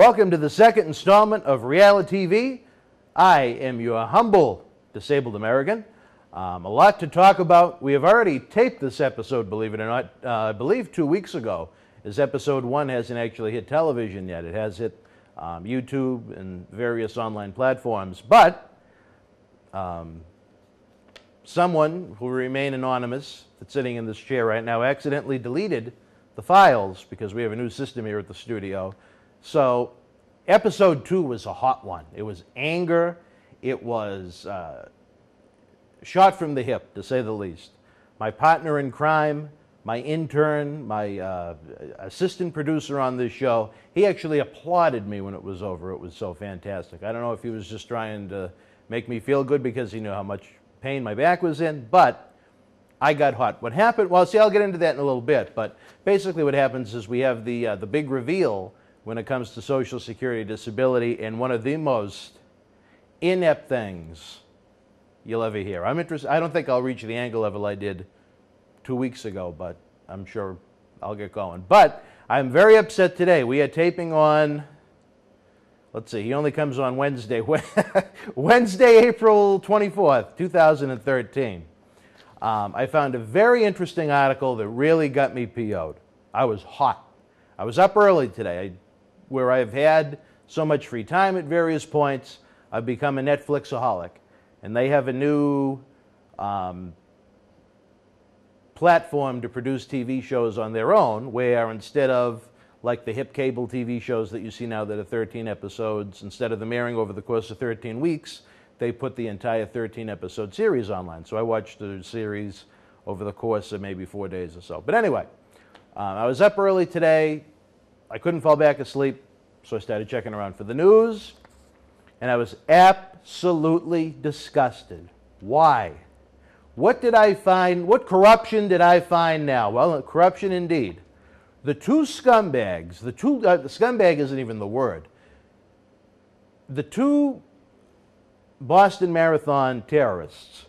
Welcome to the second installment of realiTV. I am your humble disabled American. A lot to talk about. We have already taped this episode, believe it or not. I believe 2 weeks ago, as episode 1 hasn't actually hit television yet. It has hit YouTube and various online platforms. But someone who will remain anonymous that's sitting in this chair right now accidentally deleted the files because we have a new system here at the studio. So episode 2 was a hot one. It was anger. It was shot from the hip, to say the least. My partner in crime, my intern, my assistant producer on this show, he actually applauded me when it was over. It was so fantastic. I don't know if he was just trying to make me feel good because he knew how much pain my back was in, but I got hot. What happened, well, see, I'll get into that in a little bit, but basically what happens is we have the big reveal when it comes to Social Security disability, and one of the most inept things you'll ever hear. I'm interested. I don't think I'll reach the anger level I did 2 weeks ago, but I'm sure I'll get going. But I'm very upset today. We are taping on, let's see, he only comes on Wednesday, Wednesday, April 24th, 2013. I found a very interesting article that really got me PO'd. I was hot. I was up early today, where I've had so much free time at various points. I've become a Netflixaholic. And they have a new platform to produce TV shows on their own, where instead of like the hip cable TV shows that you see now that are 13 episodes, instead of them airing over the course of 13 weeks, they put the entire 13-episode series online. So I watched the series over the course of maybe 4 days or so. But anyway, I was up early today. I couldn't fall back asleep, so I started checking around for the news, and I was absolutely disgusted. Why? What did I find? What corruption did I find now? Well, corruption indeed. The two scumbags, the scumbag isn't even the word. The two Boston Marathon terrorists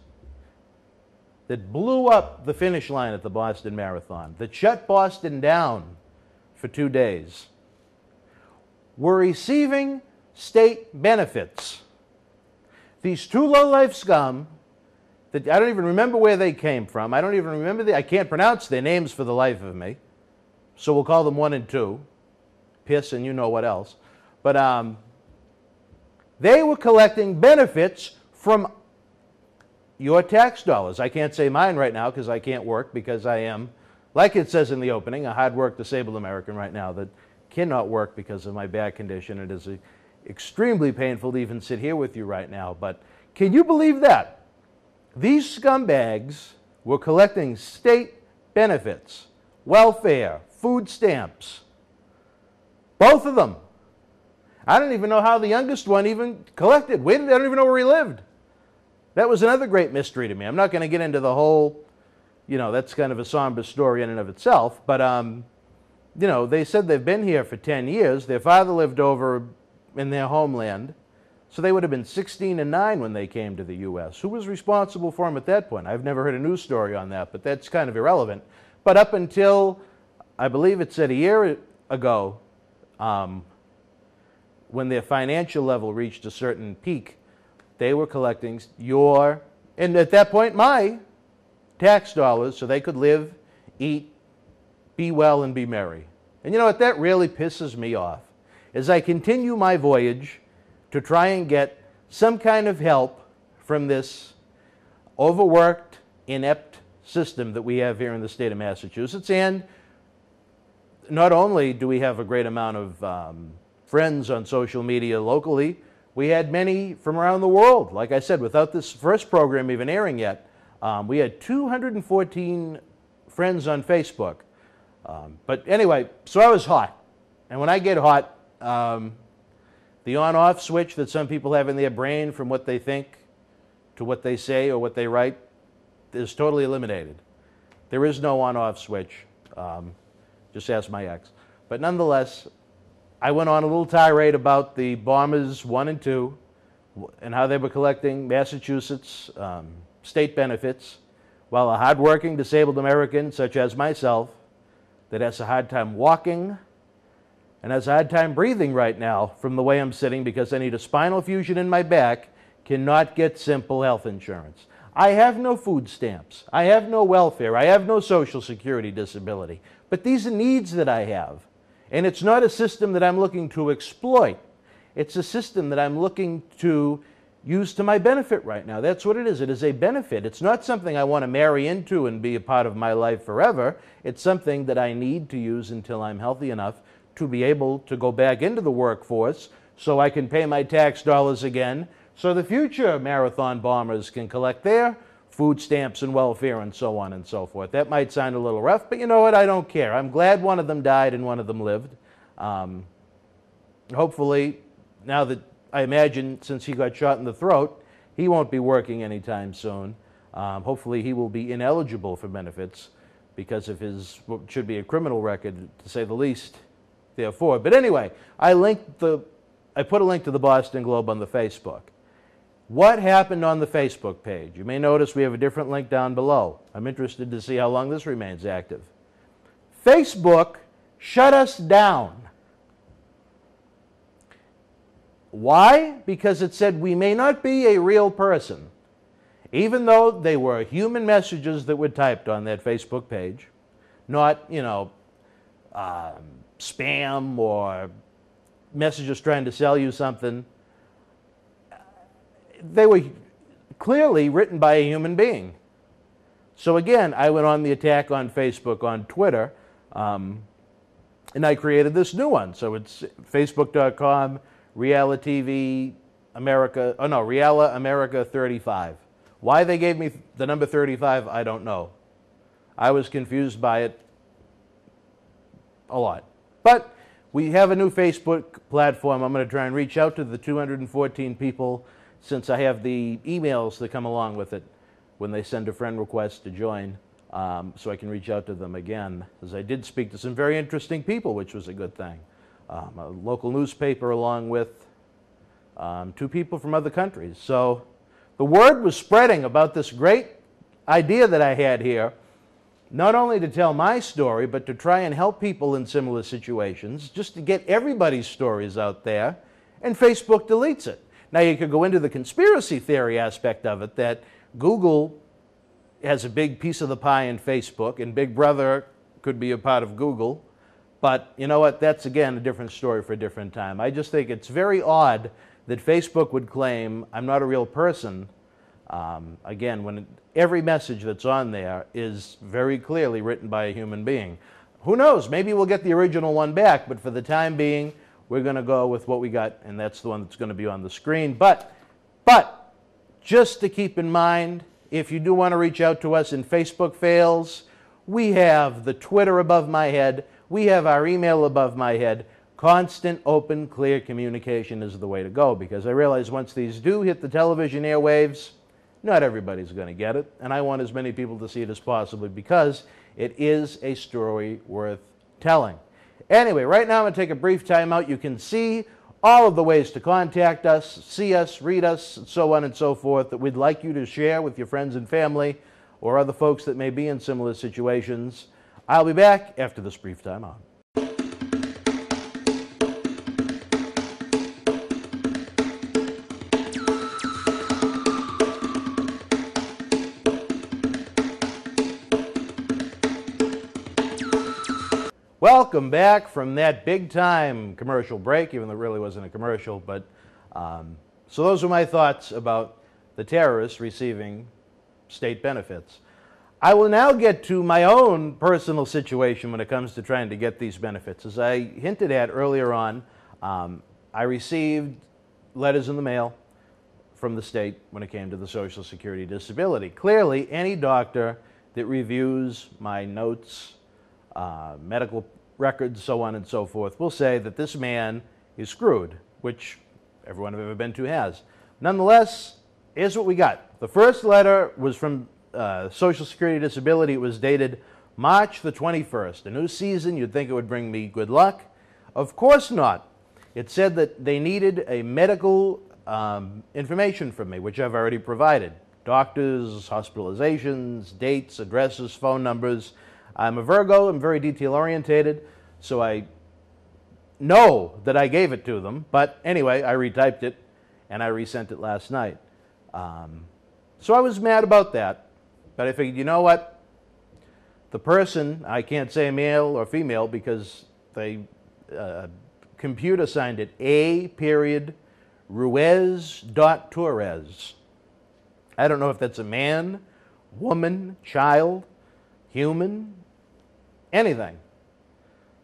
that blew up the finish line at the Boston Marathon, that shut Boston down for 2 days, were receiving state benefits. These two low-life scum that I don't even remember where they came from. I don't even remember I can't pronounce their names for the life of me. So we'll call them 1 and 2. Piss and you know what else. But they were collecting benefits from your tax dollars. I can't say mine right now because I can't work, because I am, like it says in the opening, a hard-work disabled American right now that cannot work because of my back condition. It is extremely painful to even sit here with you right now. But can you believe that? These scumbags were collecting state benefits, welfare, food stamps, both of them. I don't even know how the youngest one even collected. I don't even know where he lived. That was another great mystery to me. I'm not going to get into the whole, that's kind of a somber story in and of itself. But, they said they've been here for 10 years. Their father lived over in their homeland. So they would have been 16 and 9 when they came to the U.S. Who was responsible for them at that point? I've never heard a news story on that, but that's kind of irrelevant. But up until, I believe it said a year ago, when their financial level reached a certain peak, they were collecting and at that point, my tax dollars so they could live, eat, be well, and be merry. And you know what? That really pisses me off. As I continue my voyage to try and get some kind of help from this overworked, inept system that we have here in the state of Massachusetts. And not only do we have a great amount of friends on social media locally, we had many from around the world. Like I said, without this first program even airing yet, we had 214 friends on Facebook. But anyway, so I was hot. And when I get hot, the on-off switch that some people have in their brain from what they think to what they say or what they write is totally eliminated. There is no on-off switch. Just ask my ex. But nonetheless, I went on a little tirade about the bombers 1 and 2 and how they were collecting Massachusetts state benefits, while a hardworking disabled American such as myself that has a hard time walking, and has a hard time breathing right now from the way I'm sitting because I need a spinal fusion in my back, cannot get simple health insurance. I have no food stamps. I have no welfare. I have no Social Security disability. But these are needs that I have. And it's not a system that I'm looking to exploit. It's a system that I'm looking to use to my benefit right now. That's what it is. It is a benefit. It's not something I want to marry into and be a part of my life forever. It's something that I need to use until I'm healthy enough to be able to go back into the workforce so I can pay my tax dollars again, so the future marathon bombers can collect their food stamps and welfare and so on and so forth. That might sound a little rough, but you know what? I don't care. I'm glad one of them died and one of them lived. Hopefully, now that I imagine since he got shot in the throat, he won't be working anytime soon. Hopefully he will be ineligible for benefits because of his, what should be a criminal record, to say the least, therefore. But anyway, I put a link to the Boston Globe on the Facebook. What happened on the Facebook page? You may notice we have a different link down below. I'm interested to see how long this remains active. Facebook shut us down. Why? Because it said we may not be a real person. Even though they were human messages that were typed on that Facebook page, not, spam or messages trying to sell you something. They were clearly written by a human being. So again, I went on the attack on Facebook, on Twitter, and I created this new one. So it's facebook.com, realiTV America, Reala America 35. Why they gave me the number 35, I don't know. I was confused by it a lot. But we have a new Facebook platform. I'm going to try and reach out to the 214 people, since I have the emails that come along with it when they send a friend request to join, so I can reach out to them again. As I did speak to some very interesting people, which was a good thing. A local newspaper along with 2 people from other countries. So the word was spreading about this great idea that I had here, not only to tell my story, but to try and help people in similar situations, just to get everybody's stories out there, and Facebook deletes it. Now, you could go into the conspiracy theory aspect of it, that Google has a big piece of the pie in Facebook, and Big Brother could be a part of Google. But you know what? That's, again, a different story for a different time. I just think it's very odd that Facebook would claim I'm not a real person, again, when every message that's on there is very clearly written by a human being. Who knows? Maybe we'll get the original one back, but for the time being, we're going to go with what we got, and that's the one that's going to be on the screen. But just to keep in mind, if you do want to reach out to us in Facebook fails, we have the Twitter above my head. We have our email above my head. Constant, open, clear communication is the way to go, because I realize once these do hit the television airwaves, not everybody's going to get it, and I want as many people to see it as possible because it is a story worth telling. Anyway, right now I'm going to take a brief time out. You can see all of the ways to contact us, see us, read us, and so on and so forth, that we'd like you to share with your friends and family or other folks that may be in similar situations. I'll be back after this brief time out. Welcome back from that big-time commercial break, even though it really wasn't a commercial. But so those are my thoughts about the terrorists receiving state benefits. I will now get to my own personal situation when it comes to trying to get these benefits. As I hinted at earlier on, I received letters in the mail from the state when it came to the Social Security disability. Clearly, any doctor that reviews my notes, medical records, so on and so forth, will say that this man is screwed, which everyone I've ever been to has. Nonetheless, here's what we got. The first letter was from Social Security Disability. It was dated March the 21st. A new season, you'd think it would bring me good luck. Of course not. It said that they needed a medical information from me, which I've already provided. Doctors, hospitalizations, dates, addresses, phone numbers. I'm a Virgo. I'm very detail-orientated, so I know that I gave it to them. But anyway, I retyped it, and I resent it last night. So I was mad about that. But I figured, you know what? The person, I can't say male or female because they computer signed it, A.Ruiz.Torres. I don't know if that's a man, woman, child, human, anything.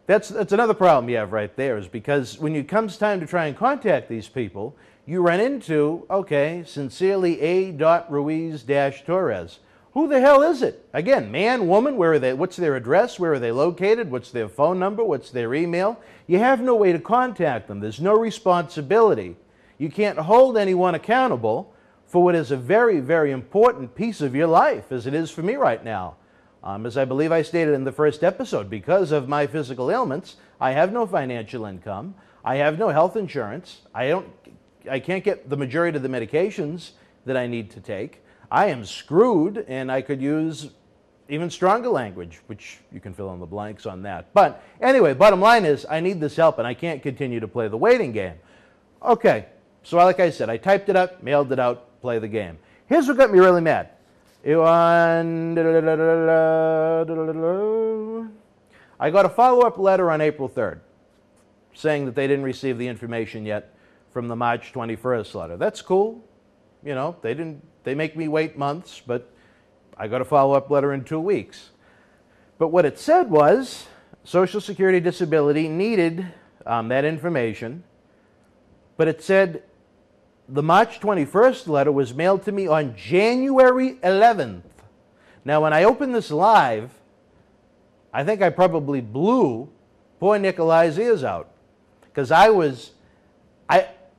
That's another problem you have right there, is because when it comes time to try and contact these people, you run into, okay, sincerely A.Ruiz-Torres. Who the hell is it? Again, man, woman, where are they? What's their address? Where are they located? What's their phone number? What's their email? You have no way to contact them. There's no responsibility. You can't hold anyone accountable for what is a very, very important piece of your life, as it is for me right now. As I believe I stated in the first episode, because of my physical ailments, I have no financial income. I have no health insurance. I can't get the majority of the medications that I need to take. I am screwed, and I could use even stronger language, which you can fill in the blanks on that. But anyway, bottom line is I need this help, and I can't continue to play the waiting game. Okay, so like I said, I typed it up, mailed it out, play the game. Here's what got me really mad. I got a follow-up letter on April 3rd saying that they didn't receive the information yet from the March 21st letter. That's cool. You know, they make me wait months, but I got a follow-up letter in 2 weeks. But what it said was Social Security disability needed that information, but it said the March 21st letter was mailed to me on January 11th. Now, when I opened this live, I think I probably blew poor Nikolai's ears out, because I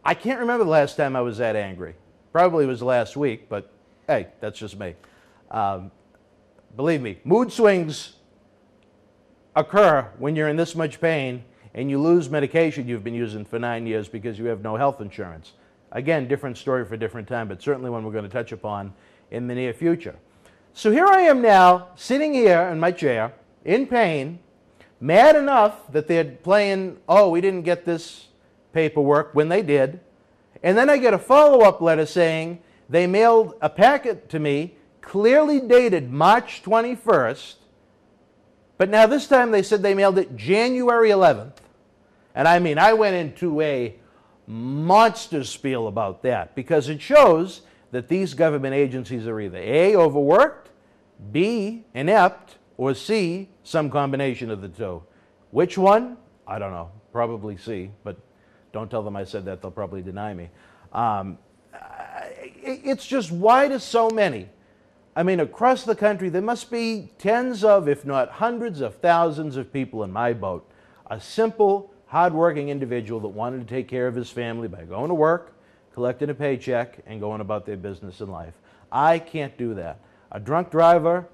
can't remember the last time I was that angry. Probably was last week, but hey, that's just me. Believe me, mood swings occur when you're in this much pain and you lose medication you've been using for 9 years because you have no health insurance. Again, different story for a different time, but certainly one we're going to touch upon in the near future. So here I am now, sitting here in my chair, in pain, mad enough that they're playing, oh, we didn't get this paperwork, when they did. And then I get a follow-up letter saying they mailed a packet to me, clearly dated March 21st, but now this time they said they mailed it January 11th. And I mean, I went into a monster spiel about that, because it shows that these government agencies are either A, overworked, B, inept, or C, some combination of the two. Which one? I don't know. Probably C, but don't tell them I said that. They'll probably deny me. It's just, why do so many? I mean, across the country, there must be tens of, if not hundreds of thousands of people in my boat. A simple, hardworking individual that wanted to take care of his family by going to work, collecting a paycheck, and going about their business in life. I can't do that. A drunk driver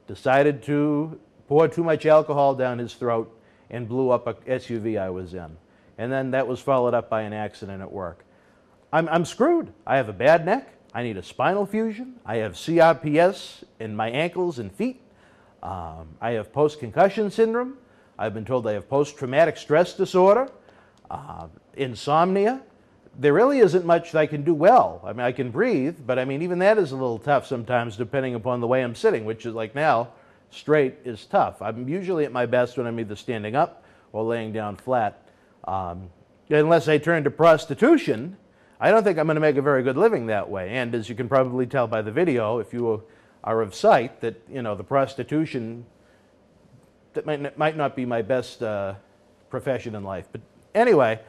decided to pour too much alcohol down his throat and blew up a SUV I was in. And then that was followed up by an accident at work. I'm screwed. I have a bad neck. I need a spinal fusion. I have CRPS in my ankles and feet. I have post-concussion syndrome. I've been told I have post-traumatic stress disorder, insomnia. There really isn't much that I can do well. I mean, I can breathe, but I mean, even that is a little tough sometimes depending upon the way I'm sitting, which is like now, straight is tough. I'm usually at my best when I'm either standing up or laying down flat. Unless I turn to prostitution, I don't think I'm going to make a very good living that way. And as you can probably tell by the video, if you are of sight, that, you know, the prostitution, that might not be my best profession in life. But anyway,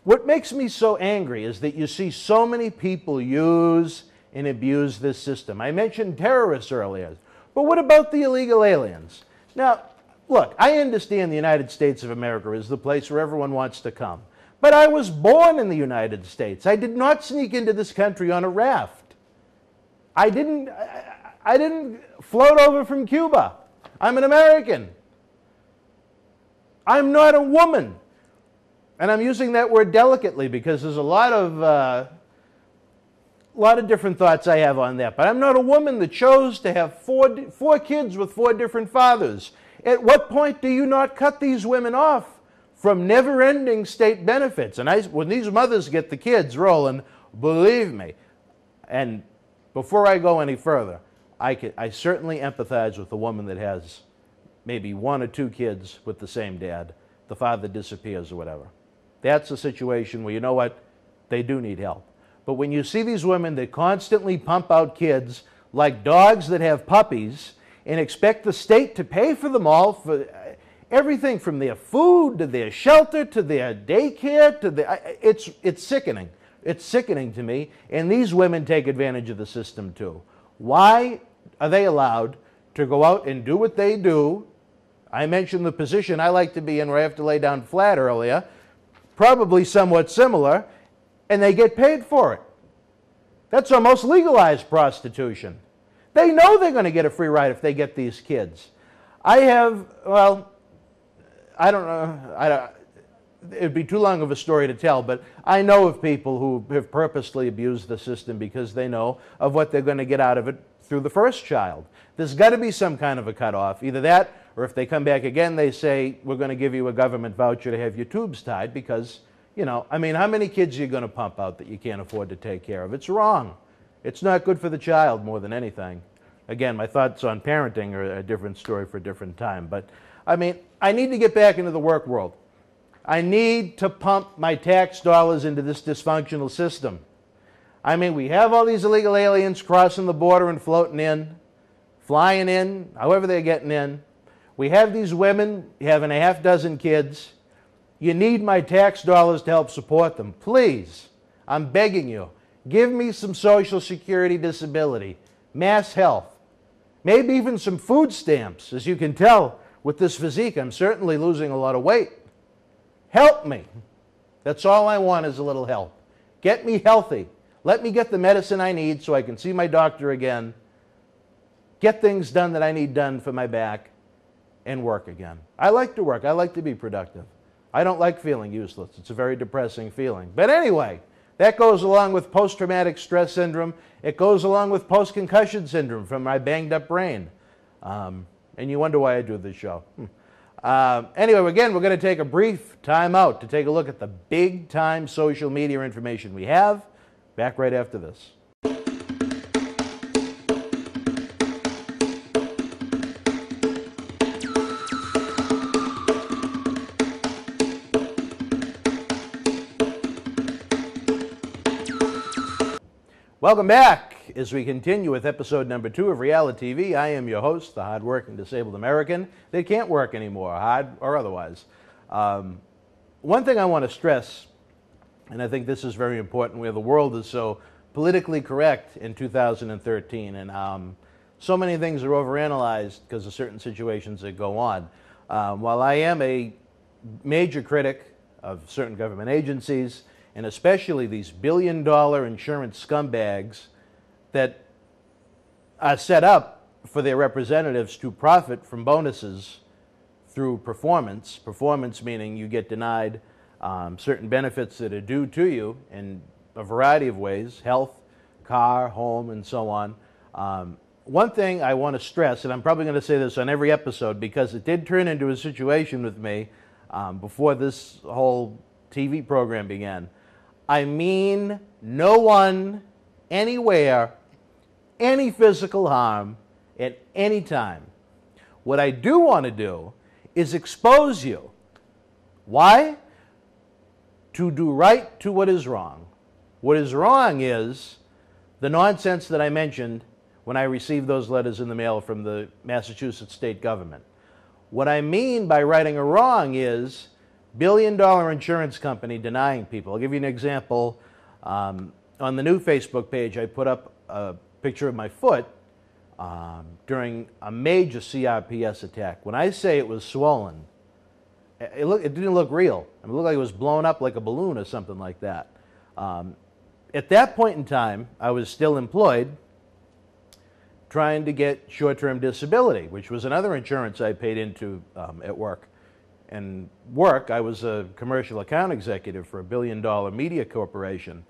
what makes me so angry is that you see so many people use and abuse this system. I mentioned terrorists earlier, but what about the illegal aliens? Now, look, I understand the United States of America is the place where everyone wants to come. But I was born in the United States. I did not sneak into this country on a raft. I didn't float over from Cuba. I'm an American. I'm not a woman. And I'm using that word delicately because there's a lot of different thoughts I have on that. But I'm not a woman that chose to have four kids with 4 different fathers. At what point do you not cut these women off from never-ending state benefits. And when these mothers get the kids rolling, believe me, and before I go any further, I certainly empathize with a woman that has maybe 1 or 2 kids with the same dad. The father disappears or whatever. That's a situation where, you know what, they do need help. But when you see these women that constantly pump out kids like dogs that have puppies and expect the state to pay for them all, for everything from their food to their shelter to their daycare to it's sickening. It's sickening to me, and these women take advantage of the system too. Why are they allowed to go out and do what they do? I mentioned the position I like to be in where I have to lay down flat earlier, probably somewhat similar, and they get paid for it. That's almost legalized prostitution. They know they're going to get a free ride if they get these kids. I don't know, it'd be too long of a story to tell, but I know of people who have purposely abused the system because they know of what they're going to get out of it through the first child. There's got to be some kind of a cutoff. Either that, or if they come back again, they say, we're going to give you a government voucher to have your tubes tied because, you know, I mean, how many kids are you going to pump out that you can't afford to take care of? It's wrong. It's not good for the child more than anything. Again, my thoughts on parenting are a different story for a different time. But, I mean, I need to get back into the work world. I need to pump my tax dollars into this dysfunctional system. I mean, we have all these illegal aliens crossing the border and floating in, flying in, however they're getting in. We have these women having a half dozen kids. You need my tax dollars to help support them. Please, I'm begging you, give me some Social Security disability, mass health, maybe even some food stamps. As you can tell, with this physique, I'm certainly losing a lot of weight. Help me. That's all I want is a little help. Get me healthy. Let me get the medicine I need so I can see my doctor again, get things done that I need done for my back, and work again. I like to work. I like to be productive. I don't like feeling useless. It's a very depressing feeling. But anyway, that goes along with post-traumatic stress syndrome. It goes along with post-concussion syndrome from my banged-up brain. And you wonder why I do this show. Anyway, again, we're going to take a brief time out to take a look at the big-time social media information we have. Back right after this. Welcome back as we continue with episode number 2 of realiTV. I am your host, the hard-working disabled American that can't work anymore, hard or otherwise. One thing I want to stress, and I think this is very important, where the world is so politically correct in 2013, and so many things are overanalyzed because of certain situations that go on. While I am a major critic of certain government agencies, and especially these billion-dollar insurance scumbags that are set up for their representatives to profit from bonuses through performance. Performance meaning you get denied certain benefits that are due to you in a variety of ways, health, car, home, and so on. One thing I want to stress, and I'm probably going to say this on every episode because it did turn into a situation with me before this whole TV program began. I mean no one, anywhere, any physical harm at any time. What I do want to do is expose you. Why? To do right to what is wrong. What is wrong is the nonsense that I mentioned when I received those letters in the mail from the Massachusetts state government. What I mean by righting a wrong is billion-dollar insurance company denying people. I'll give you an example. On the new Facebook page, I put up a picture of my foot during a major CRPS attack. When I say it was swollen, it didn't look real. It looked like it was blown up like a balloon or something like that. At that point in time, I was still employed trying to get short-term disability, which was another insurance I paid into at work. And work, I was a commercial account executive for a billion-dollar media corporation.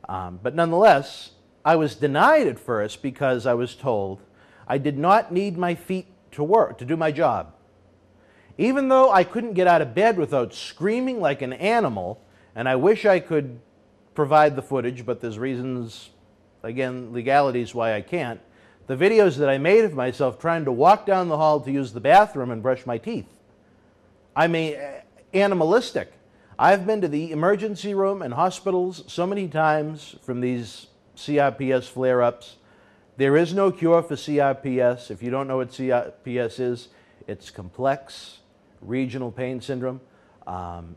But nonetheless, I was denied at first because I was told I did not need my feet to work, to do my job. Even though I couldn't get out of bed without screaming like an animal, and I wish I could provide the footage, but there's reasons, again, legalities why I can't. The videos that I made of myself trying to walk down the hall to use the bathroom and brush my teeth. I mean, animalistic. I've been to the emergency room and hospitals so many times from these CRPS flare-ups. There is no cure for CRPS. If you don't know what CRPS is, it's complex regional pain syndrome.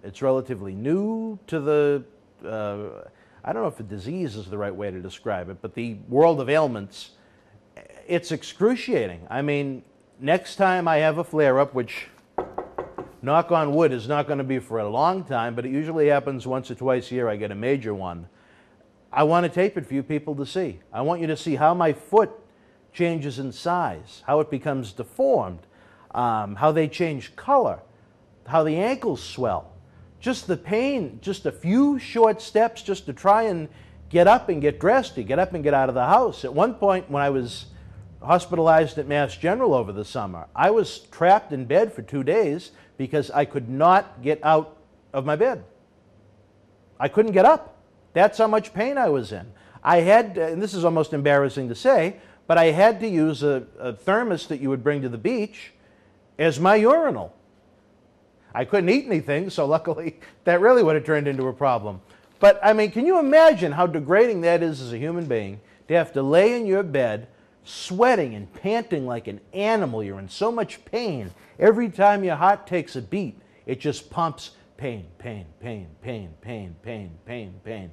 It's relatively new to the, I don't know if a disease is the right way to describe it, but the world of ailments. It's excruciating. I mean, next time I have a flare-up, which, knock on wood, is not going to be for a long time, but it usually happens once or twice a year. I get a major one. I want to tape it for you people to see. I want you to see how my foot changes in size, how it becomes deformed, how they change color, how the ankles swell. Just the pain, just a few short steps just to try and get up and get dressed, to get up and get out of the house. At one point when I was hospitalized at Mass General over the summer, I was trapped in bed for 2 days because I could not get out of my bed. I couldn't get up. That's how much pain I was in. I had, and this is almost embarrassing to say, but I had to use a thermos that you would bring to the beach as my urinal. I couldn't eat anything, so luckily that really would have turned into a problem. But I mean, can you imagine how degrading that is as a human being to have to lay in your bed sweating and panting like an animal? You're in so much pain. Every time your heart takes a beat, it just pumps pain, pain, pain, pain, pain, pain, pain, pain.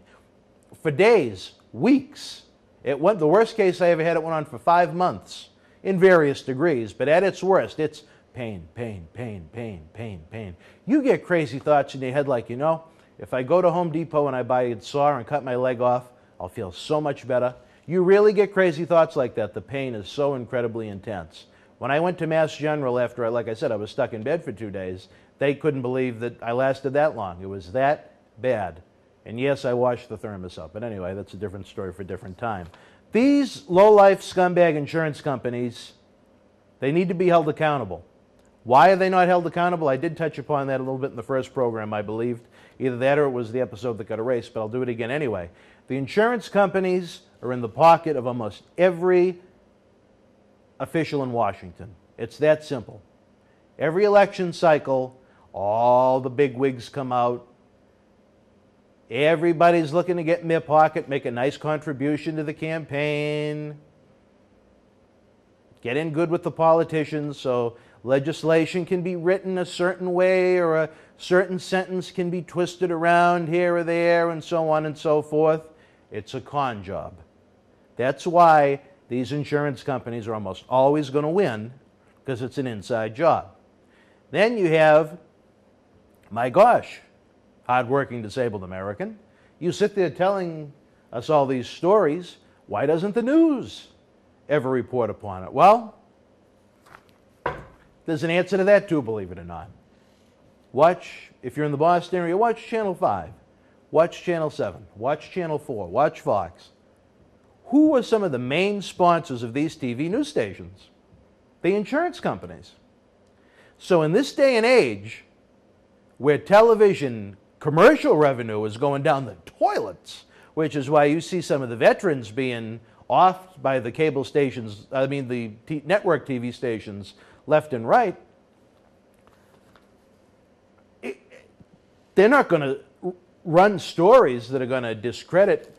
For days, weeks. The worst case I ever had, it went on for 5 months in various degrees, but at its worst, it's pain, pain, pain, pain, pain, pain. You get crazy thoughts in your head like, you know, if I go to Home Depot and I buy a saw and cut my leg off, I'll feel so much better. You really get crazy thoughts like that. The pain is so incredibly intense. When I went to Mass General after, like I said, I was stuck in bed for 2 days, they couldn't believe that I lasted that long. It was that bad. And yes, I washed the thermos up. But anyway, that's a different story for a different time. These low-life scumbag insurance companies, they need to be held accountable. Why are they not held accountable? I did touch upon that a little bit in the first program, I believed. Either that or it was the episode that got erased, but I'll do it again anyway. The insurance companies are in the pocket of almost every official in Washington. It's that simple. Every election cycle, all the big wigs come out. Everybody's looking to get in their pocket, make a nice contribution to the campaign, get in good with the politicians so legislation can be written a certain way or a certain sentence can be twisted around here or there and so on and so forth. It's a con job. That's why these insurance companies are almost always going to win, because it's an inside job. Then you have, my gosh, hardworking disabled American. You sit there telling us all these stories. Why doesn't the news ever report upon it? Well, there's an answer to that too, believe it or not. Watch, if you're in the Boston area, watch Channel 5. Watch Channel 7. Watch Channel 4. Watch Fox. Who are some of the main sponsors of these TV news stations? The insurance companies. So in this day and age, where television commercial revenue is going down the toilets, which is why you see some of the veterans being offed by the cable stations, I mean the network TV stations left and right, they're not going to run stories that are going to discredit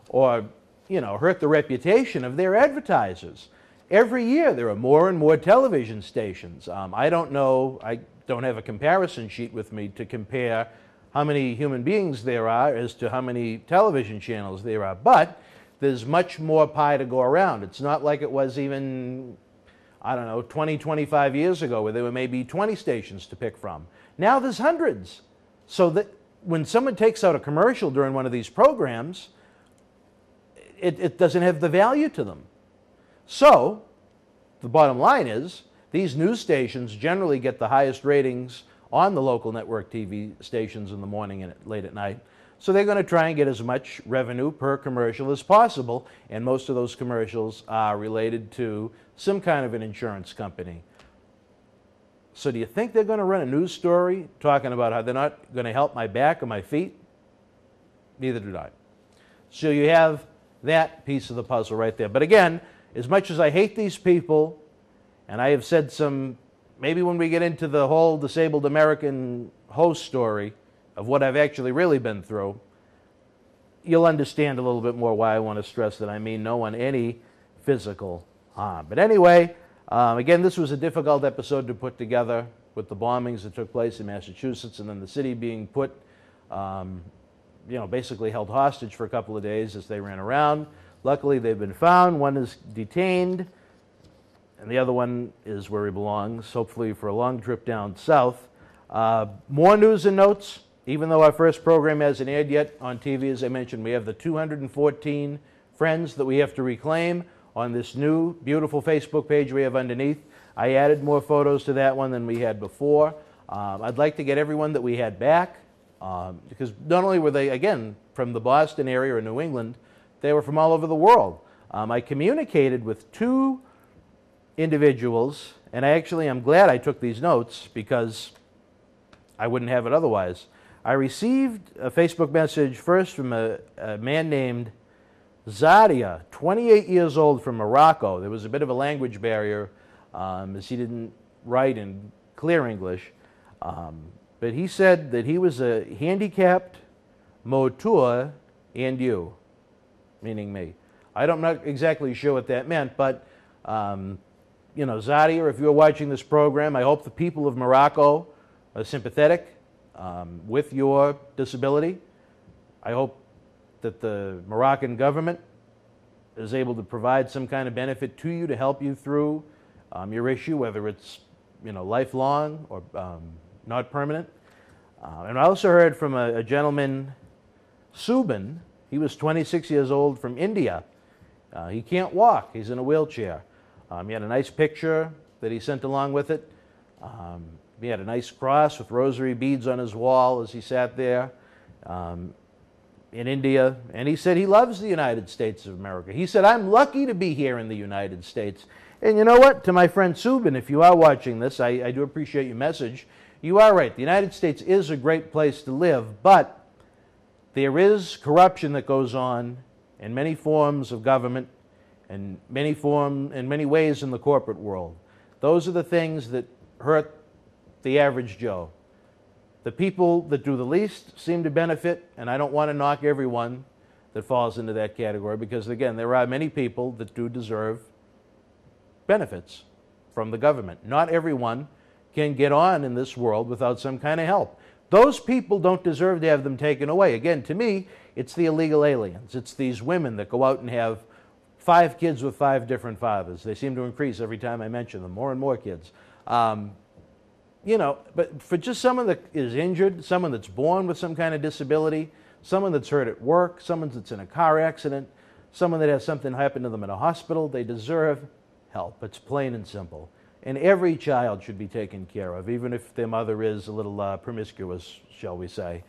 or, you know, hurt the reputation of their advertisers. Every year there are more and more television stations. I don't know, I don't have a comparison sheet with me to compare how many human beings there are as to how many television channels there are, but there's much more pie to go around. It's not like it was even, I don't know, 20, 25 years ago where there were maybe 20 stations to pick from. Now there's hundreds. So that when someone takes out a commercial during one of these programs, it doesn't have the value to them. So the bottom line is these news stations generally get the highest ratings on the local network TV stations in the morning and late at night. So they're going to try and get as much revenue per commercial as possible, and most of those commercials are related to some kind of an insurance company. So do you think they're going to run a news story talking about how they're not going to help my back or my feet? Neither do I. So you have that piece of the puzzle right there. But again, as much as I hate these people, and I have said some, maybe when we get into the whole disabled American host story of what I've actually really been through, you'll understand a little bit more why I want to stress that I mean no one any physical harm. But anyway, again, this was a difficult episode to put together with the bombings that took place in Massachusetts and then the city being put, basically held hostage for a couple of days as they ran around. Luckily, they've been found. One is detained, and the other one is where he belongs, hopefully for a long trip down south. More news and notes. Even though our first program hasn't aired yet on TV, as I mentioned, we have the 214 friends that we have to reclaim on this new, beautiful Facebook page we have underneath. I added more photos to that one than we had before. I'd like to get everyone that we had back, because not only were they, again, from the Boston area or New England, they were from all over the world. I communicated with 2 individuals, and I'm glad I took these notes because I wouldn't have it otherwise. I received a Facebook message first from a man named Zadia, 28 years old, from Morocco. There was a bit of a language barrier as he didn't write in clear English. But he said that he was a handicapped moteur and you, meaning me. I'm not exactly sure what that meant, but, Zadia, if you're watching this program, I hope the people of Morocco are sympathetic with your disability. I hope that the Moroccan government is able to provide some kind of benefit to you to help you through your issue, whether it's lifelong or not permanent. And I also heard from a gentleman, Subin. He was 26 years old, from India. He can't walk. He's in a wheelchair. He had a nice picture that he sent along with it. He had a nice cross with rosary beads on his wall as he sat there in India. And he said he loves the United States of America. He said, I'm lucky to be here in the United States. And you know what? To my friend Subin, if you are watching this, I do appreciate your message. You are right. The United States is a great place to live, but there is corruption that goes on in many forms of government and in many ways in the corporate world. Those are the things that hurt the average Joe. The people that do the least seem to benefit, and I don't want to knock everyone that falls into that category because, again, there are many people that do deserve benefits from the government. Not everyone can get on in this world without some kind of help. Those people don't deserve to have them taken away. Again, to me, it's the illegal aliens. It's these women that go out and have 5 kids with 5 different fathers. They seem to increase every time I mention them, more and more kids. But for just someone that is injured, someone that's born with some kind of disability, someone that's hurt at work, someone that's in a car accident, someone that has something happen to them in a hospital, they deserve help. It's plain and simple. And every child should be taken care of, even if their mother is a little promiscuous, shall we say.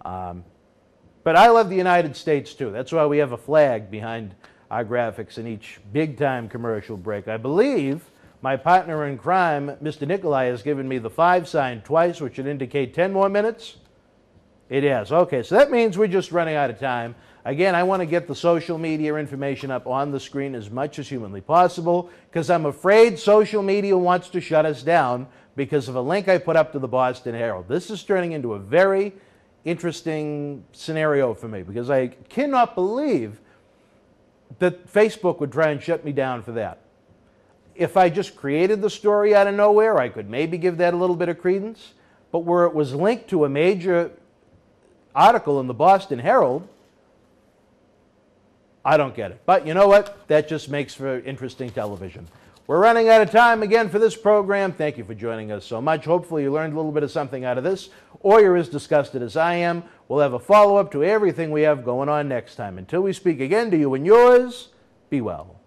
But I love the United States, too. That's why we have a flag behind our graphics in each big-time commercial break. I believe my partner in crime, Mr. Nikolai, has given me the 5 sign twice, which would indicate 10 more minutes. It is. Okay, so that means we're just running out of time. Again, I want to get the social media information up on the screen as much as humanly possible because I'm afraid social media wants to shut us down because of a link I put up to the Boston Herald. This is turning into a very interesting scenario for me because I cannot believe that Facebook would try and shut me down for that. If I just created the story out of nowhere, I could maybe give that a little bit of credence. But where it was linked to a major article in the Boston Herald, I don't get it. But you know what? That just makes for interesting television. We're running out of time again for this program. Thank you for joining us so much. Hopefully you learned a little bit of something out of this, or you're as disgusted as I am. We'll have a follow-up to everything we have going on next time. Until we speak again to you and yours, be well.